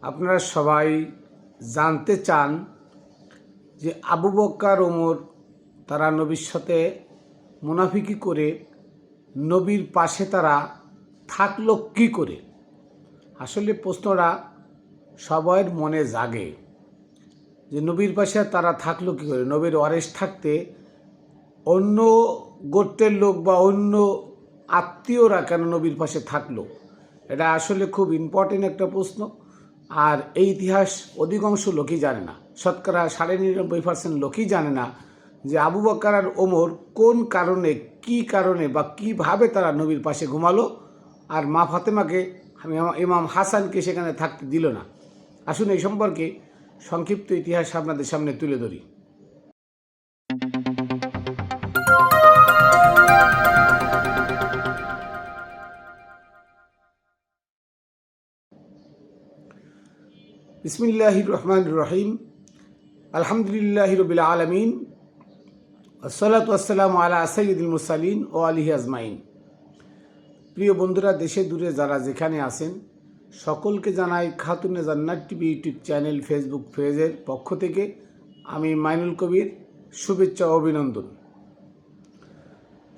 আপনারা সবাই জানতে চান যে আবু বকর ওমর তারা নবীর সাথে মুনাফিকি করে নবীর পাশে তারা থাকলো কী করে। আসলে প্রশ্নটা সবার মনে জাগে যে নবীর পাশে তারা থাকলো কী করে। নবীর ওয়ারিস থাকতে অন্য গোত্রের লোক বা অন্য আত্মীয়রা কেন নবীর পাশে থাকলো, এটা আসলে খুব ইম্পর্টেন্ট একটা প্রশ্ন। আর এই ইতিহাস অধিকাংশ লোকই জানে না, শতকরা 99% লোকই জানে না যে আবু বকর আর ওমর কোন কারণে, কি কারণে বা কিভাবে তারা নবীর পাশে ঘুমালো আর মা ফাতেমাকে, ইমাম হাসানকে সেখানে থাকতে দিল না। আসুন এই সম্পর্কে সংক্ষিপ্ত ইতিহাস আপনাদের সামনে তুলে ধরি। বিসমিল্লাহির রহমানির রহিম। আলহামদুলিল্লাহি রাব্বিল আলামিন, আসসালাতু ওয়াসসালামু আলা সাইয়্যিদিল মুরসালিন ও আলিহি আজমাইন। প্রিয় বন্ধুরা, দেশে দূরে যারা যেখানে আছেন সকলকে জানাই খাতুনে জান্নাত টিভি ইউটিউব চ্যানেল ফেসবুক পেজের পক্ষ থেকে আমি মাইনুল কবির শুভেচ্ছা ও অভিনন্দন।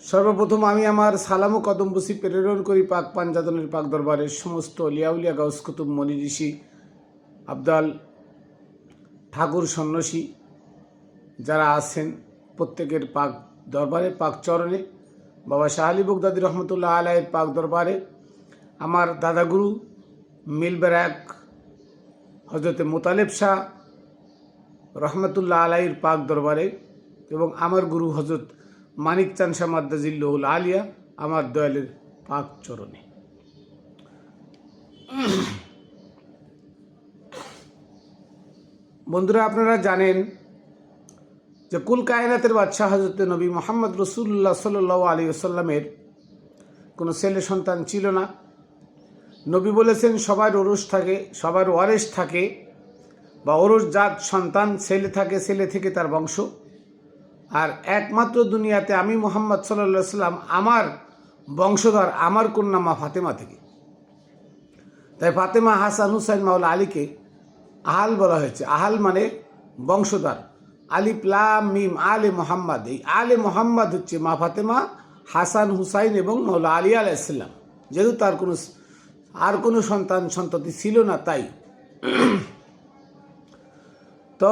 সর্বপ্রথম আমি আমার সালাম ও কদমবুসি প্রেরণ করি পাক পাঞ্জাতনের পাক দরবারের সমস্ত লিয়াউলিয়া গাউস কুতুব মনি ঋষি আবদাল ঠাকুর সন্ন্যাসী যারা আছেন প্রত্যেকের পাক দরবারে, পাক চরণে, বাবা শাহ আলী বগদাদী রহমতুল্লাহ আলাইয়ের পাক দরবারে, আমার দাদাগুরু মিলবেরাক হজরতে মোতালেব শাহ রহমতুল্লাহ আলাইয়ের পাক দরবারে এবং আমার গুরু হজরত মানিক চাঁদ শাহ মাদ্দাজিল্লাহুল আলিয়া আমার দয়ালের পাক চরণে। বন্ধুরা, আপনারা জানেন যে কুল কায়নাতের বাদশাহ হজরত নবী মোহাম্মদ রসুল্লাহ সাল্লাল্লাহু আলাইহি ওয়াসাল্লামের কোনো ছেলে সন্তান ছিল না। নবী বলেছেন সবার ওরস থাকে, সবার ওয়ারিস থাকে বা ওরস জাত সন্তান, ছেলে থাকে, ছেলে থেকে তার বংশ। আর একমাত্র দুনিয়াতে আমি মোহাম্মদ সাল্লাল্লাহু সাল্লাম আমার বংশধর, আমার কন্যা মা ফাতেমা থেকে। তাই ফাতেমা, হাসান, হুসাইন, মাওলা আলীকে আহাল বলা হয়েছে। আহাল মানে বংশধর। আলিফ লাম মিম আলে মোহাম্মদ, এই আলে মোহাম্মদ হচ্ছে মা ফাতেমা, হাসান, হুসাইন এবং মাওলা আলী আলাইহিস সালাম। যেহেতু তার কোনো সন্তান সন্ততি ছিল না, তাই তো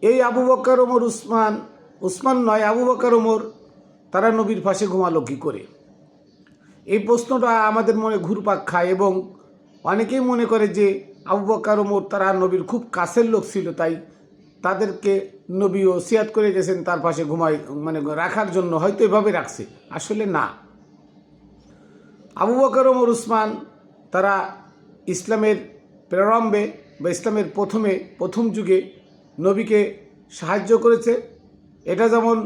এই আবু বকর ওমর উসমান নয়, আবু বকর ওমর তারা নবীর পাশে ঘুমালো কী করে, এই প্রশ্নটা আমাদের মনে ঘুরপাক খায়। এবং অনেকেই মনে করে যে আবু বকর ওমর তারা নবীর খুব কাছের লোক ছিল, তাই তাদেরকে নবী ওসিয়াত করে গেছেন তার পাশে রাখার জন্য, হয়তো এভাবে রাখছে। আসলে না, আবু বকর ওমর উসমান তারা ইসলামের প্রারম্ভে বা ইসলামের প্রথম যুগে নবীকে সাহায্য করেছে। এটা যেমন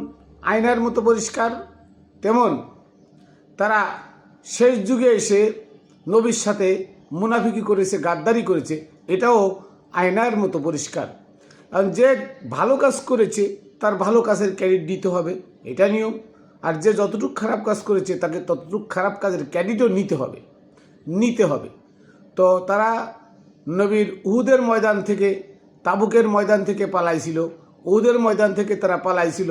আয়নার মতো পরিষ্কার, তেমন তারা শেষ যুগে এসে নবীর সাথে মুনাফিকি করেছে, গাদ্দারি করেছে, এটাও আয়নার মতো পরিষ্কার। কারণ যে ভালো কাজ করেছে তার ভালো কাজের ক্রেডিট দিতে হবে, এটা নিয়ম। আর যে যতটুকু খারাপ কাজ করেছে তাকে ততটুকু খারাপ কাজের ক্রেডিটও নিতে হবে। তো তারা নবীর উহুদের ময়দান থেকে, তাবুকের ময়দান থেকে পালাইছিল। উহুদের ময়দান থেকে তারা পালাইছিল।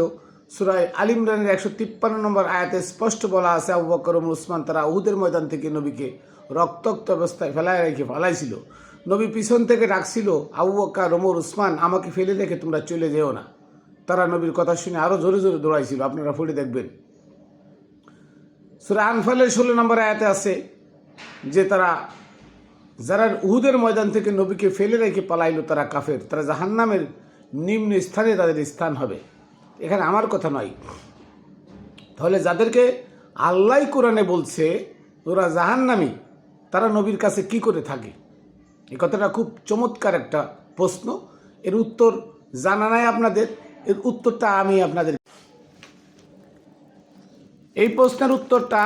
সূরা আল ইমরানের 153 নম্বর আয়াতে স্পষ্ট বলা আছে আবু বকর ওমর উসমান তারা উহুদের ময়দান থেকে নবীকে রক্তাক্ত অবস্থায় ফেলায় রেখে পালাইছিল। নবী পিছন থেকে ডাকছিল, আবু বকর ওমর উসমান আমাকে ফেলে রেখে তোমরা চলে যেও না। তারা নবীর কথা শুনে আরও জোরে জোরে দৌড়াইছিল, আপনারা পড়ে দেখবেন। সূরা আনফালের 16 নম্বর আয়াতে আছে যে যারা উহুদের ময়দান থেকে নবীকে ফেলে রেখে পালাইলো তারা কাফের, তারা জাহান্নামের নিম্ন স্থানে তাদের স্থান হবে। এখানে আমার কথা নয়। তাহলে যাদেরকে আল্লাহ কোরআনে বলছে ওরা জাহান্নামী, তারা নবীর কাছে কি করে থাকে? এই কথাটা খুব চমৎকার একটা প্রশ্ন। এর উত্তর জানা নাই আপনাদের, এর উত্তরটা আমি আপনাদের, এই প্রশ্নের উত্তরটা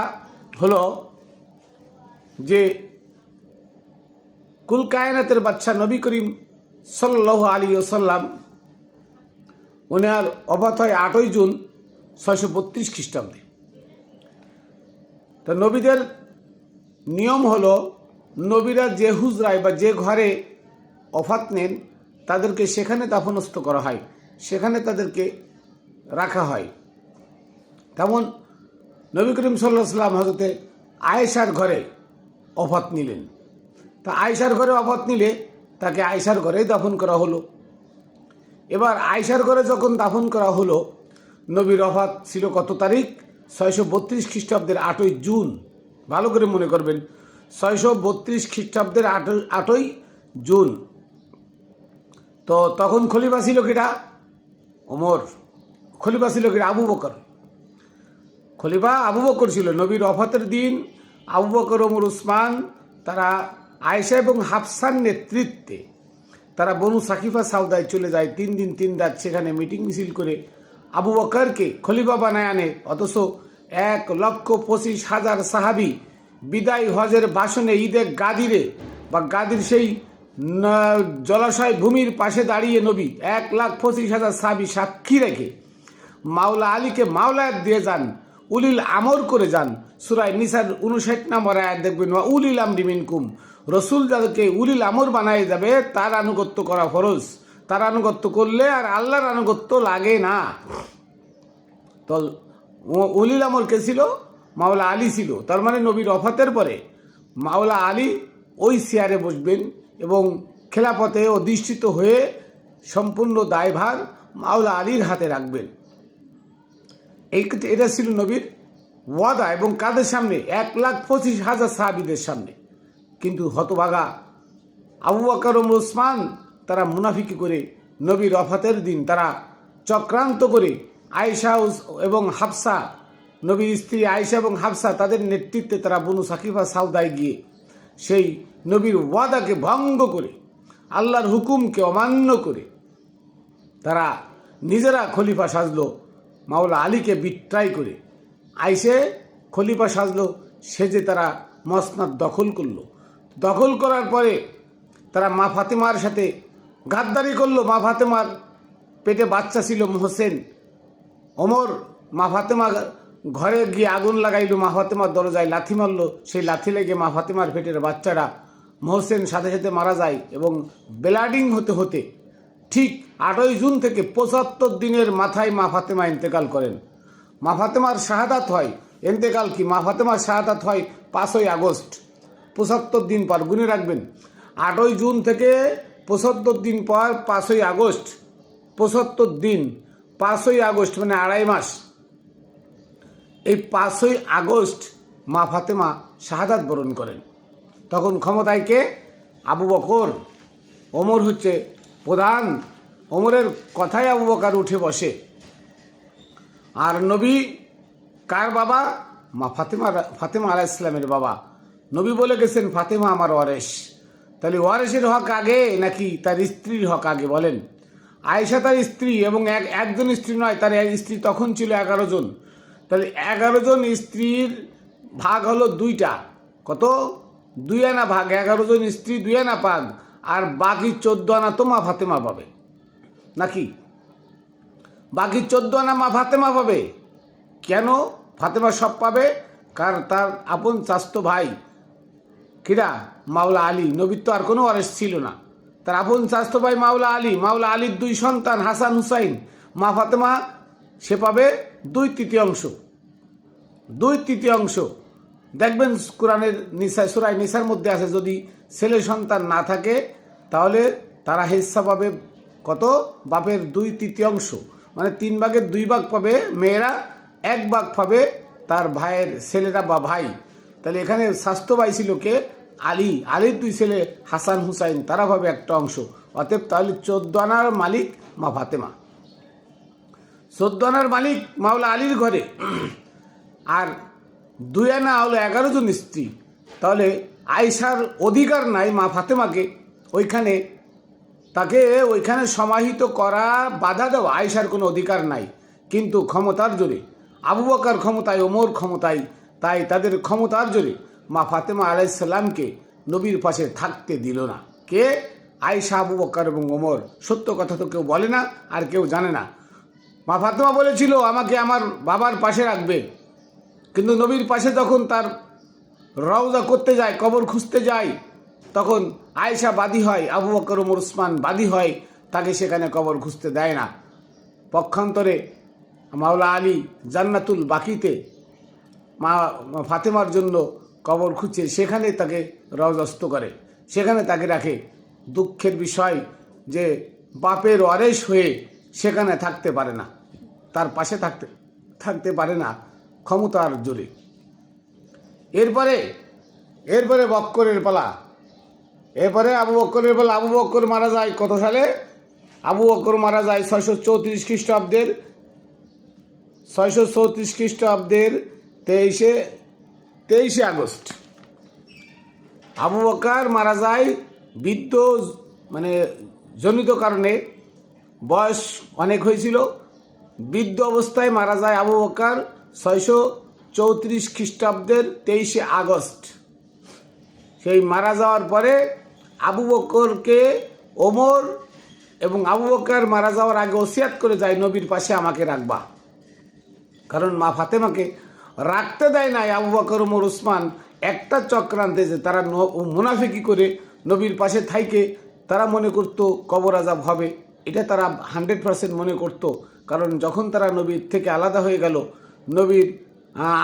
হলো যে কুল কায়নাতের বাদশা নবী করিম সাল্লাল্লাহু আলাইহি ওয়াসাল্লাম ওনার অবাত হয় 8ই জুন 632 খ্রিস্টাব্দে। তো নবীদের নিয়ম হলো নবীরা যে হুজরায় বা যে ঘরে ওফাত নেন তাদেরকে সেখানে দাফনস্থ করা হয়, সেখানে তাদেরকে রাখা হয়। তেমন নবী করিম সাল্লাল্লাহু আলাইহি ওয়াসাল্লাম হযরতে আয়েশার ঘরে ওফাত নিলেন। তা আয়েশার ঘরে ওফাত নিলে তাকে আয়েশার ঘরেই দাফন করা হলো। এবার আয়েশার ঘরে যখন দাফন করা হলো, নবীর ওফাত ছিল কত তারিখ? 632 খ্রিস্টাব্দের 8ই জুন। ভালো করে মনে করবেন, 632 খ্রিস্টাব্দের 8ই জুন। তো তখন খলিফা ছিল কিটা? ওমর। খলিফা ছিল কিটা? আবু বকর। খলিফা আবু বকর ছিল। নবীর ওফাতের দিন আবু বকর, ওমর, উসমান তারা আয়েশা এবং হাফসার নেতৃত্বে তারা বনু সাকিফা সাউদায় চলে যায়। 3 দিন 3 রাত সেখানে মিটিং মিছিল করে আবু বকরকে খলিফা বানায় আনে। অথচ 1,25,000 সাহাবি বিদায় হজের ভাষণে ঈদের গাদিরে বা গাদির সেই জলাশয় ভূমির পাশে দাঁড়িয়ে নবী 1,25,000 সাহাবি সাক্ষী রেখে মাওলা আলীকে মাওলায়াত দিয়ে যান, উলিল আমর করে যান। সূরা নিসার 59 নম্বর আয়াত দেখবেন, উলিল আমরি মিনকুম। রসুল যাদেরকে উলিল আমর বানায় যাবে তার আনুগত্য করা ফরজ। তার আনুগত্য করলে আর আল্লাহর আনুগত্য লাগে না। তো উলিল আমর কে ছিল? মাওলা আলী ছিল। তার মানে নবীর ওফাতের পরে মাওলা আলী ওই চেয়ারে বসবেন এবং খেলাফতে অধিষ্ঠিত হয়ে সম্পূর্ণ দায়ভার মাওলা আলীর হাতে রাখবেন। এটা ছিল নবীর ওয়াদা। এবং কাদের সামনে? 1,25,000 সাহাবীদের সামনে। কিন্তু হতভাগা আবু বকর, ওমর, উসমান তারা মুনাফিকি করে নবীর ওফাতের দিন তারা চক্রান্ত করে আয়েশা এবং হাফসা, নবীর স্ত্রী আয়েশা এবং হাফসা তাদের নেতৃত্বে তারা বনু সাকিফা সাউদায় গিয়ে সেই নবীর ওয়াদাকে ভঙ্গ করে, আল্লাহর হুকুমকে অমান্য করে তারা নিজেরা খলিফা সাজলো। মাওলা আলীকে বিট্রাই করে আইসে খলিফা সাজলো, সেজে তারা মসনদ দখল করলো। দখল করার পরে তারা মা ফাতেমার সাথে গাদ্দারি করলো। মা ফাতেমার পেটে বাচ্চা ছিল মোহসেন। ওমর মা ফাতেমা ঘরে গিয়ে আগুন লাগাইলো, মা ফাতেমার দরজায় লাথি মারলো। সেই লাথি লেগে মা ফাতেমার পেটের বাচ্চারা মোহসেন সাথে সাথে মারা যায়। এবং ব্লাডিং হতে হতে ঠিক 8ই জুন থেকে 75 দিনের মাথায় মা ফাতেমা ইন্তেকাল করেন। মা ফাতেমার শাহাদাত হয়, ইন্তেকাল কি, মা ফাতেমার শাহাদাত হয় 5ই আগস্ট। 75 দিন পর, গুনে রাখবেন, 8ই জুন থেকে 75 দিন পর 5ই আগস্ট। 75 দিন, 5ই আগস্ট মানে 2.5 মাস। এই 5ই আগস্ট মা ফাতেমা শাহাদাত বরণ করেন। তখন ক্ষমতায় কে? আবু বকর। ওমর হচ্ছে প্রধান। ওমরের কথায় আবু বকর উঠে বসে। আর নবী কার বাবা? মা ফাতেমা আলাইহিস সালামের বাবা। নবী বলে গেছেন ফাতেমা আমার ওয়ারেস। তাহলে ওয়ারেসের হক আগে নাকি তার স্ত্রীর হক আগে? বলেন। আয়েশা তার স্ত্রী, এবং একজন স্ত্রী নয়, তার স্ত্রী তখন ছিল 11 জন। তাহলে 11 জন স্ত্রীর ভাগ হলো 2টা। কত? 2 আনা ভাগ। 11 জন স্ত্রী 2 আনা পাক, আর বাকি 14 আনা তো মা ফাতেমা পাবে নাকি? বাকি 14 আনা মা ফাতেমা পাবে। কেন ফাতেমা সব পাবে? কারণ তার আপন চাচতো ভাই কিরা? মাওলা আলী। নবীর তো আর কোনো ওয়ারিস ছিল না। তার আপন চাচতো ভাই মাওলা আলী। মাওলা আলীর 2 সন্তান হাসান হুসাইন। মা ফাতেমা সে পাবে 2/3। 2/3 দেখবেন কোরআনের সূরা নিসার মধ্যে আছে, যদি ছেলে সন্তান না থাকে তাহলে তারা হিস্সা পাবে কত? বাপের 2/3, মানে 3 ভাগের 2 ভাগ পাবে মেয়েরা, 1 ভাগ পাবে তার ভাইয়ের ছেলেরা বা ভাই। তাহলে এখানে স্বাস্থ্য ভাই ছিল কে? আলী। আলীর 2 ছেলে হাসান হুসাইন, তারা পাবে 1টা অংশ। অতএব তাহলে 14 আনার মালিক মা ফাতেমা। 14 আনার মালিক মাওলা আলীর ঘরে। আর 2 আনা হলো 11 জন স্ত্রী। তাহলে আয়েশার অধিকার নাই মা ফাতেমাকে ওইখানে, তাকে ওইখানে সমাহিত করা, বাধা দেওয়া। আয়েশার কোনো অধিকার নাই। কিন্তু ক্ষমতার জোরে আবু বকর ক্ষমতায়, ওমর ক্ষমতায়, তাই তাদের ক্ষমতার জোরে মা ফাতেমা আলাইহিস সালামকে নবীর পাশে থাকতে দিল না। কে? আয়েশা, আবু বকর এবং ওমর। সত্য কথা তো কেউ বলে না, আর কেউ জানে না। মা ফাতেমা বলেছিল আমাকে আমার বাবার পাশে রাখবে, কিন্তু নবীর পাশে যখন তার রওজা করতে যায়, কবর খুঁজতে যায়, তখন আয়েশা বাদী হয়, আবু বকর ওমর উসমান বাদী হয়, তাকে সেখানে কবর খুঁজতে দেয় না। পক্ষান্তরে মাওলা আলী জান্নাতুল বাকিতে মা ফাতেমার জন্য কবর খুঁজছে, সেখানে তাকে রওজস্ত করে, সেখানে তাকে রাখে। দুঃখের বিষয় যে বাপের ওয়ারেস হয়ে সেখানে থাকতে পারে না, তার পাশে থাকতে পারে না ক্ষমতার জোরে। এরপরে বক্করের পালা। এরপরে আবু বক্করের পালা। আবু বক্কর মারা যায় কত সালে? আবু বক্কর মারা যায় 634 খ্রিস্টাব্দের 23 আগস্ট। আবু বকর মারা যায় বৃদ্ধ, মানে জনিত কারণে, বয়স অনেক হয়েছিল, বৃদ্ধ অবস্থায় মারা যায় আবু বকর 634 খ্রিস্টাব্দের 23 আগস্ট। সেই মারা যাওয়ার পরে আবু বকরকে ওমর এবং আবু বকর মারা যাওয়ার আগে ওসিয়াত করে যায়, নবীর পাশে আমাকে রাখবা। কারণ মা ফাতেমাকে রাখতে দেয় নাই আবু বকর ওমর উসমান একটা চক্রান্তে, যে তারা মুনাফিকি করে নবীর পাশে থাইকে তারা মনে করতো কবর আজাব হবে, এটা তারা 100% মনে করত। কারণ যখন তারা নবীর থেকে আলাদা হয়ে গেল, নবীর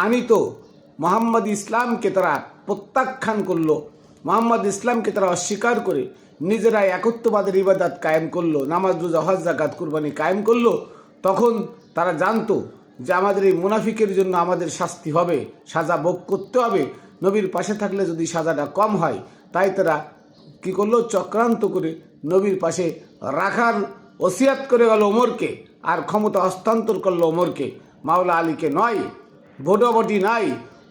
আনিত মোহাম্মদ ইসলামকে তারা প্রত্যাখ্যান করলো, মোহাম্মদ ইসলামকে তারা অস্বীকার করে নিজেরা একত্ববাদের ইবাদত কায়েম করলো, নামাজ রোজা হজ যাকাত কুরবানি কায়েম করলো, তখন তারা জানতো যে আমাদের এই মুনাফিকের জন্য আমাদের শাস্তি হবে, সাজা ভোগ করতে হবে। নবীর পাশে থাকলে যদি সাজাটা কম হয়, তাই তারা কি করলো, চক্রান্ত করে নবীর পাশে রাখার ওসিয়াত করে গেল ওমরকে, আর ক্ষমতা হস্তান্তর করলো ওমরকে, মাওলা আলীকে নয়। ভোটাভুটি নাই,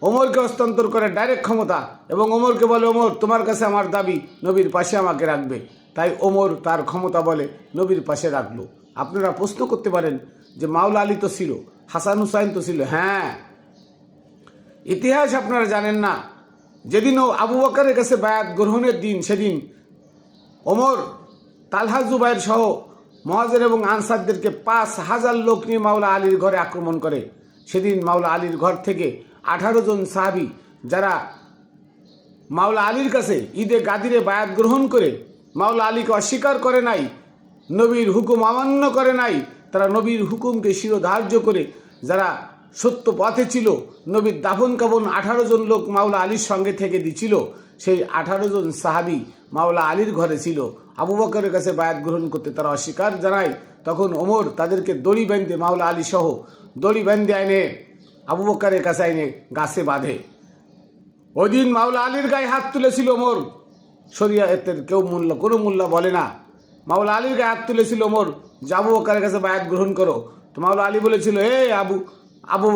ওমরকে হস্তান্তর করে ডাইরেক্ট ক্ষমতা, এবং ওমরকে বলে, ওমর তোমার কাছে আমার দাবি নবীর পাশে আমাকে রাখবে। তাই ওমর তার ক্ষমতা বলে নবীর পাশে রাখলো। আপনারা প্রশ্ন করতে পারেন যে মাওলা আলী তো ছিল, হাসান হুসাইন তো ছিল। হ্যাঁ, ইতিহাস আপনারা জানেন না। যেদিন আবু বকরের কাছে বায়াত গ্রহণের দিন, সেদিন ওমর তালহা জুবাইর সহ মুহাজির এবং আনসারদেরকে 5000 লোক নিয়ে মাওলা আলীর ঘরে আক্রমণ করে। সেদিন মাওলা আলীর ঘর থেকে 18 জন সাহাবী, যারা মাওলা আলীর কাছে ঈদে গাদিরে বায়াত গ্রহণ করে মাওলা আলীকে অস্বীকার করে নাই, নবীর হুকুম অমান্য করে নাই, তারা নবীর হুকুমকে শিরোধার্য করে যারা সত্য পথে ছিল, নবীর দাফন কাফন 18 জন লোক মাওলা আলীর সঙ্গে থেকে দিছিল। সেই 18 জন সাহাবী মাওলা আলীর ঘরে ছিল। আবু বকরের কাছে বায়াত গ্রহণ করতে তারা অস্বীকার জানায়। তখন ওমর তাদেরকে দড়ি বেঁধে, মাওলা আলী সহ দড়ি বেঁধে আইনে আবু বকরের কাছে আইনে গাছে বাঁধে। ওই দিন মাওলা আলীর গায়ে হাত তুলেছিল ওমর। শরিয়াতের কেউ কোনো মূল্য বলে না। মাওলা আলীর গায়ে হাত তুলেছিল ওমর যে আবু বকরের কাছে বায়াত গ্রহণ করো। তো মাওলা আলী বলেছিল, হে আবু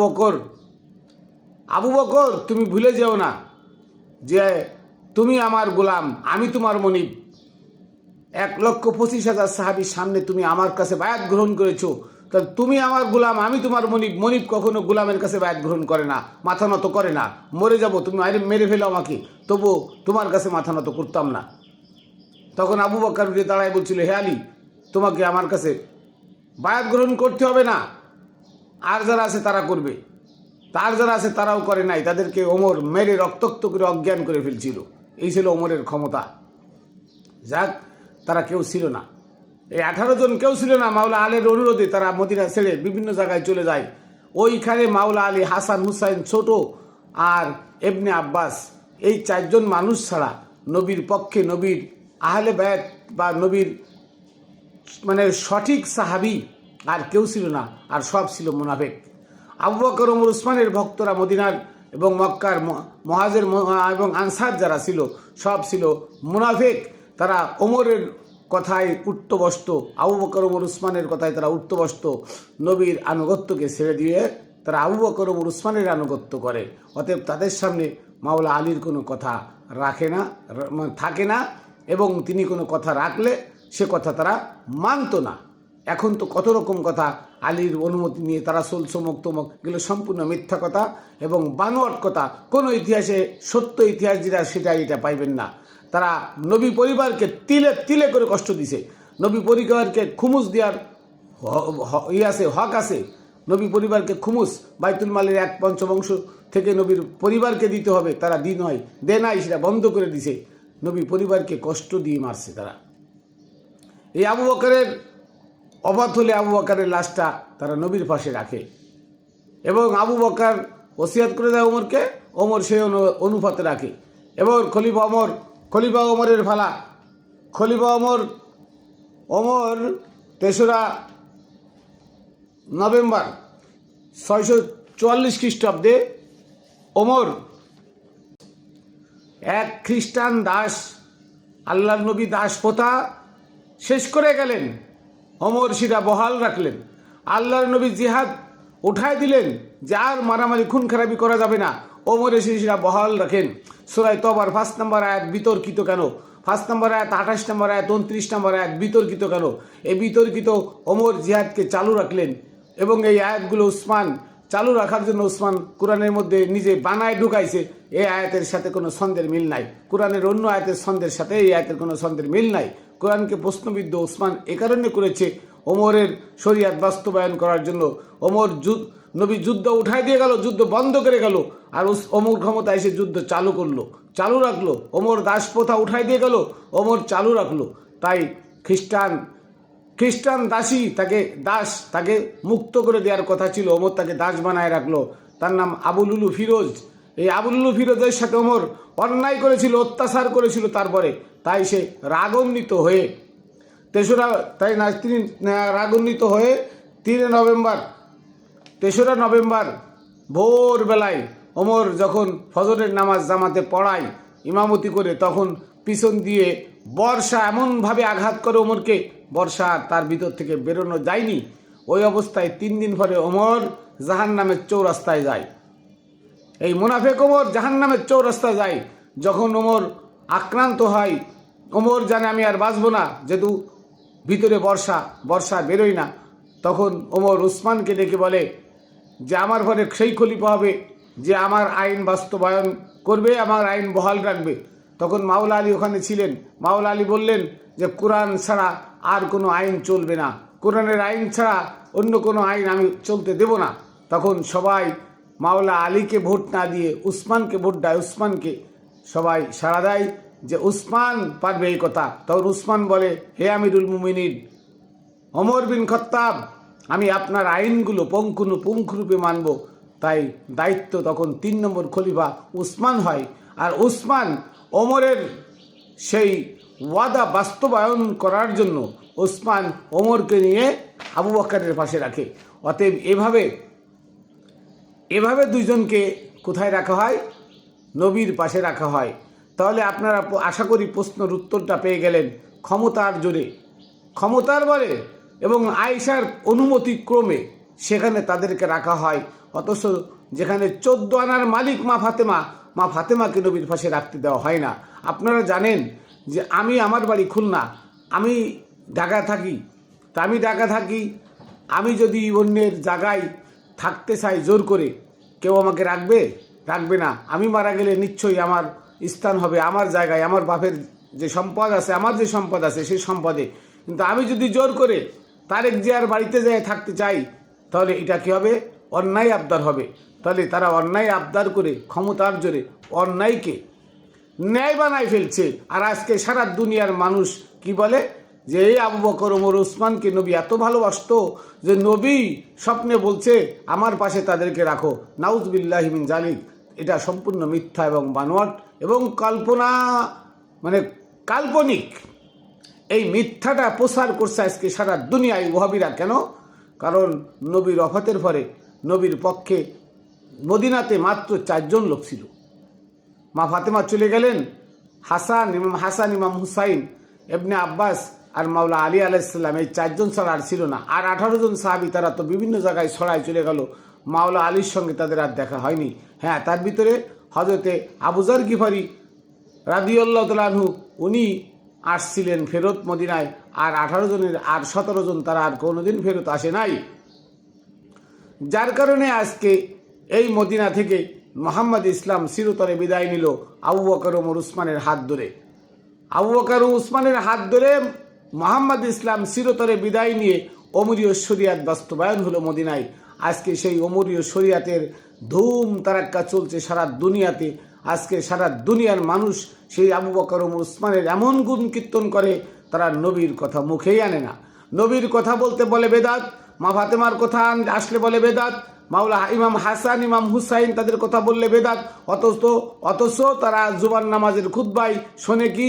বকর, তুমি ভুলে যেও না যে তুমি আমার গোলাম, আমি তোমার মনিব। 1,25,000 সাহাবীর সামনে তুমি আমার কাছে বায়াত গ্রহণ করেছো, তা তুমি আমার গোলাম, আমি তোমার মনিব। মনিব কখনো গোলামের কাছে বায়াত গ্রহণ করে না, মাথা নত করে না। মরে যাব, তুমি মেরে ফেলো আমাকে, তবু তোমার কাছে মাথা নত করতাম না। তখন আবু বকর উঠে দাঁড়ায় বলছিল, হে আলী, তোমাকে আমার কাছে বায়াত গ্রহণ করতে হবে না, আর যারা আছে তারা করবে। তার যারা আছে তারাও করে নাই, তাদেরকে ওমর মেরে রক্তাক্ত করে অজ্ঞান করে ফেলছিল। এই ছিল ওমরের ক্ষমতা। যাক, তারা কেউ ছিল না, এই 18 জন কেউ ছিল না। মাওলা আলীর অনুরোধে তারা মদিনা ছেড়ে বিভিন্ন জায়গায় চলে যায়। ওইখানে মাওলা আলী, হাসান হুসাইন ছোট আর ইবনে আব্বাস, এই 4 জন মানুষ ছাড়া নবীর পক্ষে, নবীর আহলে বায়াত বা নবীর মানে সঠিক সাহাবী আর কেউ ছিল না, আর সব ছিল মুনাফিক। আবু বকর ওমর উসমানের ভক্তরা মদিনার এবং মক্কার মুহাজির এবং আনসার যারা ছিল, সব ছিল মুনাফিক। তারা ওমরের কথায় উঠতে বসত, আবু বকর ওমর উসমানের কথায় তারা উঠতে বসত। নবীর আনুগত্যকে ছেড়ে দিয়ে তারা আবু বকর ওমর উসমানের আনুগত্য করে। অতএব তাদের সামনে মাওলা আলীর কোনো কথা থাকে না, এবং তিনি কোনো কথা রাখলে সে কথা তারা মানত না। এখন তো কত রকম কথা আলীর অনুমতি নিয়ে তারা চলছমক তমক, এগুলো সম্পূর্ণ মিথ্যা কথা এবং বানোয়াট কথা। কোনো ইতিহাসে সত্য ইতিহাস যেটা সেটা এটা পাইবেন না। তারা নবী পরিবারকে তিলে তিলে করে কষ্ট দিছে। নবী পরিবারকে খুমুস দেওয়ার হক আছে। নবী পরিবারকে খুমুস, বাইতুল মালের 1/5 অংশ থেকে নবীর পরিবারকে দিতে হবে, তারা দেয় নাই, সেটা বন্ধ করে দিছে। নবী পরিবারকে কষ্ট দিয়ে মারছে তারা। এই আবু বকরের অবাত হলে আবু বকরের লাশটা তারা নবীর পাশে রাখে এবং আবু বকর ওসিয়াত করে দেয় ওমরকে, ওমর সেই অনুপাতে রাখে এবং খলিফা ওমরের ফালা, খলিফা ওমর 3রা নভেম্বর 644 খ্রিস্টাব্দে ওমর এক খ্রিস্টান দাস, আল্লাহর নবী দাস প্রথা শেষ করে গেলেন। ওমর সেটা বহাল রাখলেন। আল্লাহর নবী জিহাদ উঠায় দিলেন যে আর মারামারি খুন খারাপি করা যাবে না। ওমর এসে সেটা বহাল রাখেন। সূরা তওবার 5 নম্বর আয়াত বিতর্কিত কেন? 5 নম্বর আয়াত, 28 নম্বর আয়াত, 29 নম্বর আয়াত বিতর্কিত কেন? এই বিতর্কিত ওমর জিহাদকে চালু রাখলেন এবং এই আয়াতগুলো উসমান চালু রাখার জন্য উসমান কোরআনের মধ্যে নিজে বানায় ঢুকাইছে। এই আয়াতের সাথে কোনো ছন্দের মিল নাই, কোরআনের অন্য আয়াতের ছন্দের সাথে এই আয়াতের কোনো ছন্দের মিল নাই। কোরআনকে প্রশ্নবিদ্ধ উসমান এ কারণে করেছে ওমরের শরিয়াত বাস্তবায়ন করার জন্য। নবী যুদ্ধ উঠাই দিয়ে গেল, যুদ্ধ বন্ধ করে গেল, আর ওমর ক্ষমতা এসে যুদ্ধ চালু রাখলো। ওমর দাস প্রথা উঠাই দিয়ে গেল, ওমর চালু রাখলো। তাই খ্রিস্টান দাসী তাকে মুক্ত করে দেওয়ার কথা ছিল, ওমর তাকে দাস বানায় রাখলো। তার নাম আবুলুলু ফিরোজ। এই আবুলুলু ফিরোজের সাথে ওমর অন্যায় করেছিল, অত্যাচার করেছিল। তারপরে তাই সে রাগান্বিত হয়ে তিনি রাগান্বিত হয়ে 3রা নভেম্বর ভোরবেলায় ওমর যখন ফজরের নামাজ জামাতে পড়ায় ইমামতি করে, তখন পিছন দিয়ে বর্ষা এমনভাবে আঘাত করে ওমরকে, বর্ষা তার ভিতর থেকে বেরোনো যায়নি। ওই অবস্থায় 3 দিন পরে ওমর জাহান্নামের চৌরাস্তায় যায়। এই মুনাফেক ওমর জাহান্নামের চৌরাস্তায় যায়। যখন ওমর আক্রান্ত হয়, ওমর জানে আমি আর বাঁচবো না, যেহেতু ভিতরে বর্ষা বেরোয় না। তখন ওমর উসমানকে ডেকে বলে যে আমার পরে সেই খলিফা হবে যে আমার আইন বাস্তবায়ন করবে, আমার আইন বহাল রাখবে। তখন মাওলা আলী ওখানে ছিলেন। মাওলা আলী বললেন যে কোরআন ছাড়া আর কোনো আইন চলবে না, কোরআনের আইন ছাড়া অন্য কোনো আইন আমি চলতে দেব না। তখন সবাই মাওলা আলীকে ভোট না দিয়ে উসমানকে ভোট দেয়। উসমানকে সবাই সাড়া দেয় যে উসমান পারবে এই কথা। তখন উসমান বলে, হে আমিরুল মুমিনিন ওমর বিন খাত্তাব, আমি আপনার আইনগুলো পুঙ্খানুপুঙ্খরূপে মানব। তাই দায়িত্ব তখন 3 নম্বর খলিফা উসমান হয়। আর উসমান ওমরের সেই ওয়াদা বাস্তবায়ন করার জন্য উসমান ওমরকে নিয়ে আবু বকরের পাশে রাখে। অতএব এভাবে দুইজনকে কোথায় রাখা হয়? নবীর পাশে রাখা হয়। তাহলে আপনারা আশা করি প্রশ্নের উত্তরটা পেয়ে গেলেন। ক্ষমতার বলে এবং আয়েশার অনুমতি ক্রমে সেখানে তাদেরকে রাখা হয়। অথচ যেখানে 14 আনার মালিক মা ফাতেমাকে নবীর পাশে রাখতে দেওয়া হয় না। আপনারা জানেন যে আমার বাড়ি খুলনা, আমি ঢাকা থাকি। আমি যদি অন্যের জায়গায় থাকতে চাই জোর করে, কেউ আমাকে রাখবে না। আমি মারা গেলে নিশ্চয়ই আমার স্থান হবে আমার জায়গায়, আমার বাপের যে সম্পদ আছে, আমার যে সম্পদ আছে সেই সম্পদে। কিন্তু আমি যদি জোর করে তারেক জিয়ার বাড়িতে যেয়ে থাকতে চাই, তাহলে এটা কী হবে? অন্যায় আবদার হবে। তাহলে তারা অন্যায় আবদার করে ক্ষমতার জোরে অন্যায়কে ন্যায় বানায় ফেলছে। আর আজকে সারা দুনিয়ার মানুষ কি বলে যে এই আবু বকর ওমর উসমানকে নবী এত ভালোবাসতো যে নবী স্বপ্নে বলছে আমার পাশে তাদেরকে রাখো। নাউজুবিল্লাহি মিন জালিক। এটা সম্পূর্ণ মিথ্যা এবং বানোয়াট এবং কাল্পনিক। এই মিথ্যাটা প্রচার করছে আজকে সারা দুনিয়ায় ওয়াহাবিরা। কেন? কারণ নবীর ওফাতের পরে নবীর পক্ষে মদিনাতে মাত্র 4 জন লোক ছিল। মা ফাতেমা চলে গেলেন, হাসান, ইমাম হুসাইন, ইবনে আব্বাস আর মাওলা আলী আলাইহিস সালাম, এই 4 জন ছাড়া আর ছিল না। আর 18 জন সাহাবী তারা তো বিভিন্ন জায়গায় ছড়ায় চলে গেল। মাওলা আলীর সঙ্গে তাদের আর দেখা হয়নি। হ্যাঁ, তার ভিতরে হযরতে আবু যর গিফারি রাদিয়াল্লাহু তাআলা আনহু, উনি আসছিলেন ফেরত মদিনায়। আর 18 জনের আর 17 জন তারা আর কোনোদিন ফেরত আসে নাই। যার কারণে আজকে এই মদিনা থেকে মুহাম্মদ ইসলাম চিরতরে বিদায় নিল আবু বকর ওমর উসমানের হাত ধরে। আবু বকর ও উসমানের হাত ধরে মুহাম্মদ ইসলাম চিরতরে বিদায় নিয়ে ওমরীয় শরিয়াত বাস্তবায়ন হলো মদিনায়। আজকে সেই ওমরীয় শরিয়াতের ধুম তারাক্কা চলছে সারা দুনিয়াতে। আজকে সারা দুনিয়ার মানুষ সেই আবু বকর ওমর উসমানের এমন গুণ কীর্তন করে, তারা নবীর কথা মুখেই আনে না। নবীর কথা বলতে বলে বেদাত, মা ফাতেমার কথা আসলে বলে বেদাত, মাওলা ইমাম হাসান ইমাম হুসাইন তাদের কথা বললে বেদাত। অথচ তারা জুবান নামাজের খুতবায় শোনে কি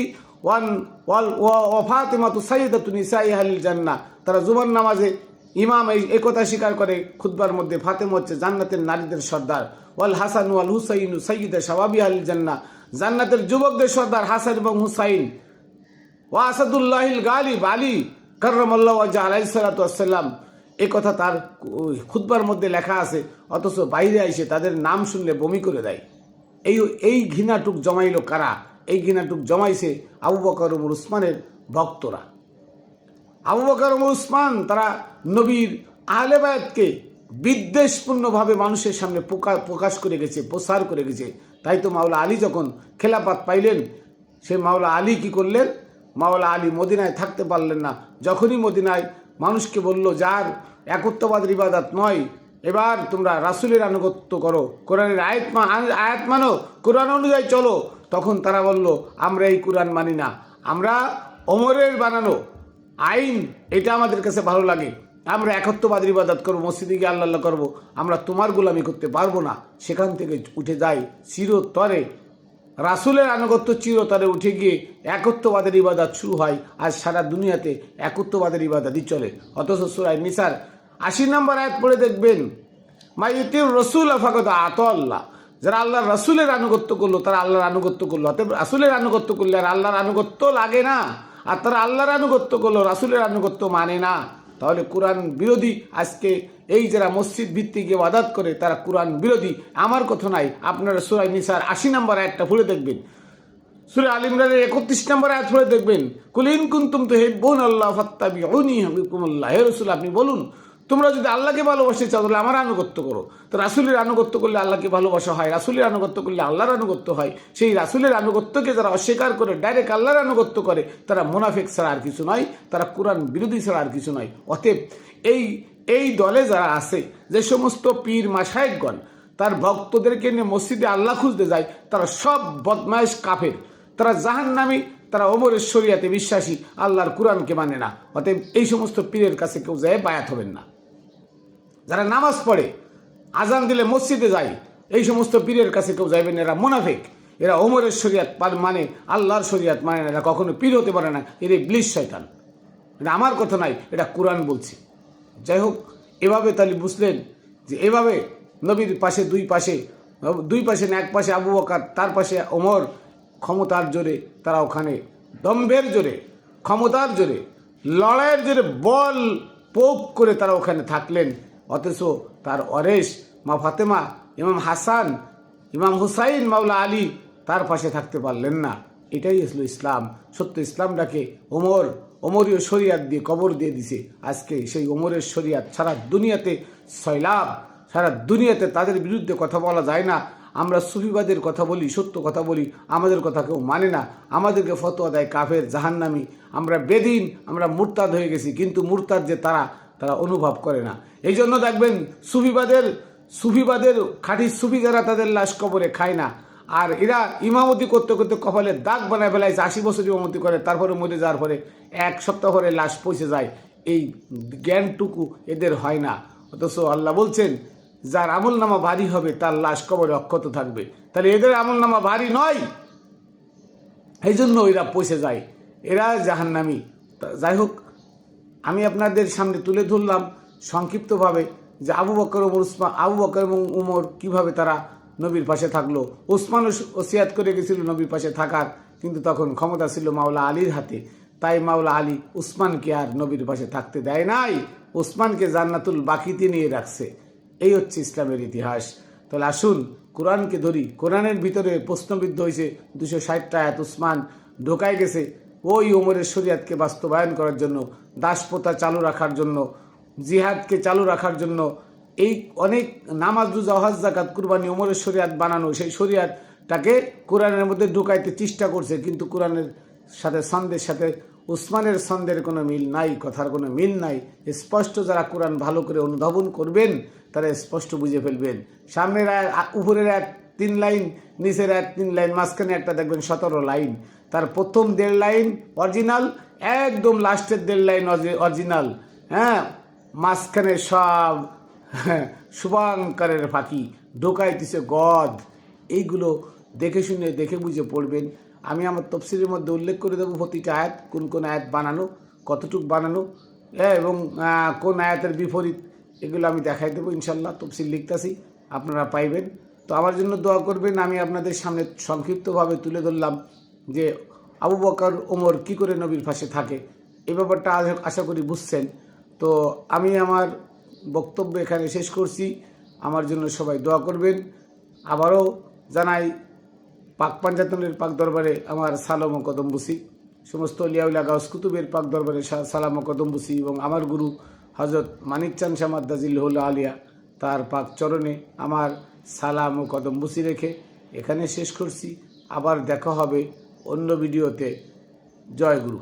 ফাতেমাতু সাইয়্যিদাতু নিসাই আহলিল জান্নাহ। তারা জুবান নামাজে ইমাম এই কথা স্বীকার করে খুতবার মধ্যে, ফাতেমা হচ্ছে জান্নাতের নারীদের সর্দার, ওয়াল হাসান ওয়াল হুসাইন সাইয়্যিদা শাবাবি আহলিল জান্নাহ, জান্নাতের যুবকদের সর্দার হাসান এবং হুসাইন। ওয়া আসাদুল্লাহিল গালিব আলী কাররামাল্লাহু ওয়াজহু আলাইহিস সালাতু ওয়াসসালাম, এই কথা তার খুতবার মধ্যে লেখা আছে। অথচ বাইরে এসে তাদের নাম শুনলে বমি করে দেয়। এই ঘৃণাটুক জমাইলো কারা? এই ঘৃণাটুক জমাইছে আবু বকর ওমর উসমানের ভক্তরা। আবু বকর ওমর উসমান তারা নবীর আহলে বায়াতকে বিদ্বেষপূর্ণভাবে মানুষের সামনে প্রকাশ করে গেছে, প্রসার করে গেছে। তাই তো মাওলা আলী যখন খেলাফত পাইলেন, সে মাওলা আলী কি করলেন? মাওলা আলী মদিনায় থাকতে পারলেন না। যখনই মদিনায় মানুষকে বলল যার একত্ববাদের ইবাদত নয়, এবার তোমরা রাসূলের আনুগত্য করো, কোরআনের আয়াত মানো, কোরআন অনুযায়ী চলো, তখন তারা বলল আমরা এই কোরআন মানি না, আমরা ওমরের বানানো আইন এটা আমাদের কাছে ভালো লাগে, আমরা একত্ববাদের ইবাদত করবো, মসজিদে গিয়ে আল্লাহ করবো, আমরা তোমার গোলামি করতে পারবো না। সেখান থেকে উঠে যায় চিরতরে রাসূলের আনুগত্য, চিরতরে উঠে গিয়ে একত্ববাদের ইবাদত শুরু হয়। আজ সারা দুনিয়াতে একত্ববাদের ইবাদতই চলে। অথচ সূরা নিসার ৮০ নম্বর আয়াত পড়ে দেখবেন, মাইতির রসুল ফাকাদ আতাল্লাহ, যারা আল্লাহর রাসূলের আনুগত্য করলো তারা আল্লাহর আনুগত্য করলো। অতএব রাসূলের আনুগত্য করলে আর আল্লাহর আনুগত্য লাগে না, আর তারা আল্লাহর আনুগত্য করলো, রাসূলের আনুগত্য মানে না। তাহলে কোরআন বিরোধী আজকে এই যারা মসজিদ ভিত্তিক ইবাদত করে তারা কোরআন বিরোধী। আমার কথা নাই, আপনারা সূরা নিসার ৮০ নম্বর আয়াতটা পড়ে দেখবেন, সূরা আল ইমরানের ৩১ নম্বর আয়াত পড়ে দেখবেন, কুল ইন কুনতুম তুহিব্বুনাল্লাহ ফাত্তাবিউনি ইউহিব্বুকুমুল্লাহ। হে রাসূল আপনি বলুন, তোমরা যদি আল্লাহকে ভালোবাসতে চাও তাহলে আমার আনুগত্য করো। তো রাসূলের আনুগত্য করলে আল্লাহকে ভালোবাসা হয়, রাসূলের আনুগত্য করলে আল্লাহর আনুগত্য হয়। সেই রাসূলের আনুগত্যকে যারা অস্বীকার করে ডাইরেক্ট আল্লাহর আনুগত্য করে, তারা মুনাফিক ছাড়া আর কিছু নয়, তারা কোরআন বিরোধী ছাড়া আর কিছু নয়। অতএব এই দলে যারা আছে, যে সমস্ত পীর মাশায়েখগণ তার ভক্তদেরকে নিয়ে মসজিদে আল্লাহ খুঁজতে যায়, তারা সব বদমায়েশ কাফের, তারা জাহান্নামী, তারা ওমরের শরিয়াতে বিশ্বাসী, আল্লাহর কোরআনকে মানে না। অতএব এই সমস্ত পীরের কাছে কেউ যায় বায়াত হবেন না। যারা নামাজ পড়ে, আজান দিলে মসজিদে যায়, এই সমস্ত পীরের কাছে কেউ যাইবেন, এরা মুনাফিক, এরা ওমরের শরিয়াত মানে, আল্লাহর শরিয়াত মানে না, এরা কখনো পীর হতে পারে না, এর ইবলিস শয়তান। এটা আমার কথা নাই, এটা কোরআন বলছি। যাই হোক, এভাবে তাহলে বুঝলেন যে এভাবে নবীর পাশে দুই পাশে না, এক পাশে আবু বকর, তার পাশে ওমর, ক্ষমতার জোরে তারা ওখানে দম্ভের জোরে, ক্ষমতার জোরে, লড়াইয়ের জোরে বল প্রয়োগ করে তারা ওখানে থাকলেন। অথচ তার ওয়ারিস মা ফাতেমা, ইমাম হাসান, ইমাম হুসাইন, মাওলা আলী তার পাশে থাকতে পারলেন না। এটাই আসলে ইসলাম। সত্য ইসলামটাকে ওমরীয় শরিয়াত দিয়ে কবর দিয়ে দিছে। আজকে সেই ওমরের শরিয়াত সারা দুনিয়াতে সয়লাব, সারা দুনিয়াতে তাদের বিরুদ্ধে কথা বলা যায় না। আমরা সুফিবাদের কথা বলি, সত্য কথা বলি, আমাদের কথা কেউ মানে না, আমাদেরকে ফতোয়া দেয় কাফের, জাহান্নামী, আমরা বেদিন, আমরা মুরতাদ হয়ে গেছি। কিন্তু মুরতাদ যে তারা অনুভব করে না। এই জন্য দেখবেন সুফিবাদের খাঁটি সুফি যারা, তাদের লাশ কবরে খায় না। আর এরা ইমামতি করতে করতে কপালে দাগ বানায় ফেলাইছে, ৮০ বছর ইমামতি করে, তারপরে মরে যাওয়ার পরে ১ সপ্তাহ পরে লাশ পৌঁছে যায়। এই জ্ঞানটুকু এদের হয় না। অথচ আল্লাহ বলছেন যার আমল নামা ভারী হবে তার লাশ কবরে অক্ষত থাকবে। তাহলে এদের আমল নামা ভারী নয়, এই জন্য এরা পৌঁছে যায়, এরা জাহান্নামী। যাই হোক, আমি আপনাদের সামনে তুলে ধরলাম সংক্ষিপ্তভাবে যে আবু বকর এবং উমর কীভাবে তারা নবীর পাশে থাকলো। উসমানও ওসিয়াত করে গেছিল নবীর পাশে থাকার, কিন্তু তখন ক্ষমতা ছিল মাওলা আলীর হাতে। তাই মাওলা আলী উসমানকে আর নবীর পাশে থাকতে দেয় নাই, উসমানকে জান্নাতুল বাকিতে নিয়ে রাখছে। এই হচ্ছে ইসলামের ইতিহাস। তাহলে আসুন কোরআনকে ধরি। কোরআনের ভিতরে প্রশ্নবিদ্ধ হয়েছে ২৬০টা আয়াত। উসমান ঢোকায় গেছে ওই ওমরের শরিয়াতকে বাস্তবায়ন করার জন্য, দাসপ্রথা চালু রাখার জন্য, জিহাদকে চালু রাখার জন্য, এই অনেক নামাজ, রোজা, হজ, যাকাত, কুরবানি ওমরের শরিয়াত বানানো, সেই শরিয়াতটাকে কোরআনের মধ্যে ঢুকাইতে চেষ্টা করছে। কিন্তু কোরআনের ছন্দের সাথে উসমানের ছন্দের কোনো মিল নাই, কথার কোনো মিল নাই। স্পষ্ট যারা কোরআন ভালো করে অনুধাবন করবেন তারা স্পষ্ট বুঝে ফেলবেন। সামনের উপরের 3 লাইন, নিচের আয়াত 3 লাইন, মাঝখানে একটা দেখবেন 17 লাইন। তার প্রথম 1.5 লাইন অরিজিনাল, একদম লাস্টের 1.5 লাইন অরিজিনাল, হ্যাঁ, মাঝখানে সব শুভাঙ্করের ফাঁকি ঢোকাইতেছে গদ। এইগুলো দেখে শুনে দেখে বুঝে পড়বেন। আমি আমার তফসিলের মধ্যে উল্লেখ করে দেবো প্রতিটা আয়াত, কোন কোন আয়াত বানানো, কতটুক বানানো, এবং কোন আয়াতের বিপরীত, এগুলো আমি দেখাই দেবো ইনশাল্লাহ। তফসিল লিখতেছি, আপনারা পাইবেন। তো আমার জন্য দোয়া করবেন। আমি আপনাদের সামনে সংক্ষিপ্তভাবে তুলে ধরলাম যে আবু বকর ওমর কী করে নবীর পাশে থাকে, এই ব্যাপারটা আশা করি বুঝছেন। তো আমি আমার বক্তব্য এখানে শেষ করছি। আমার জন্য সবাই দোয়া করবেন। আবারও জানাই পাক পাঞ্জাতনের পাক দরবারে আমার সালাম ও কদম বুসি, সমস্ত লিয়াউলা গাউস কুতুবের পাক দরবারে সালাম ও কদম বুসি, এবং আমার গুরু হজরত মানিক চাঁদ শাহ মাদ্দাজিল্লাহুল আলিয়া তার পাক চরণে আমার সালাম ও কদম বুসি রেখে এখানে শেষ করছি। আবার দেখা হবে অন্য ভিডিওতে। জয় গুরু।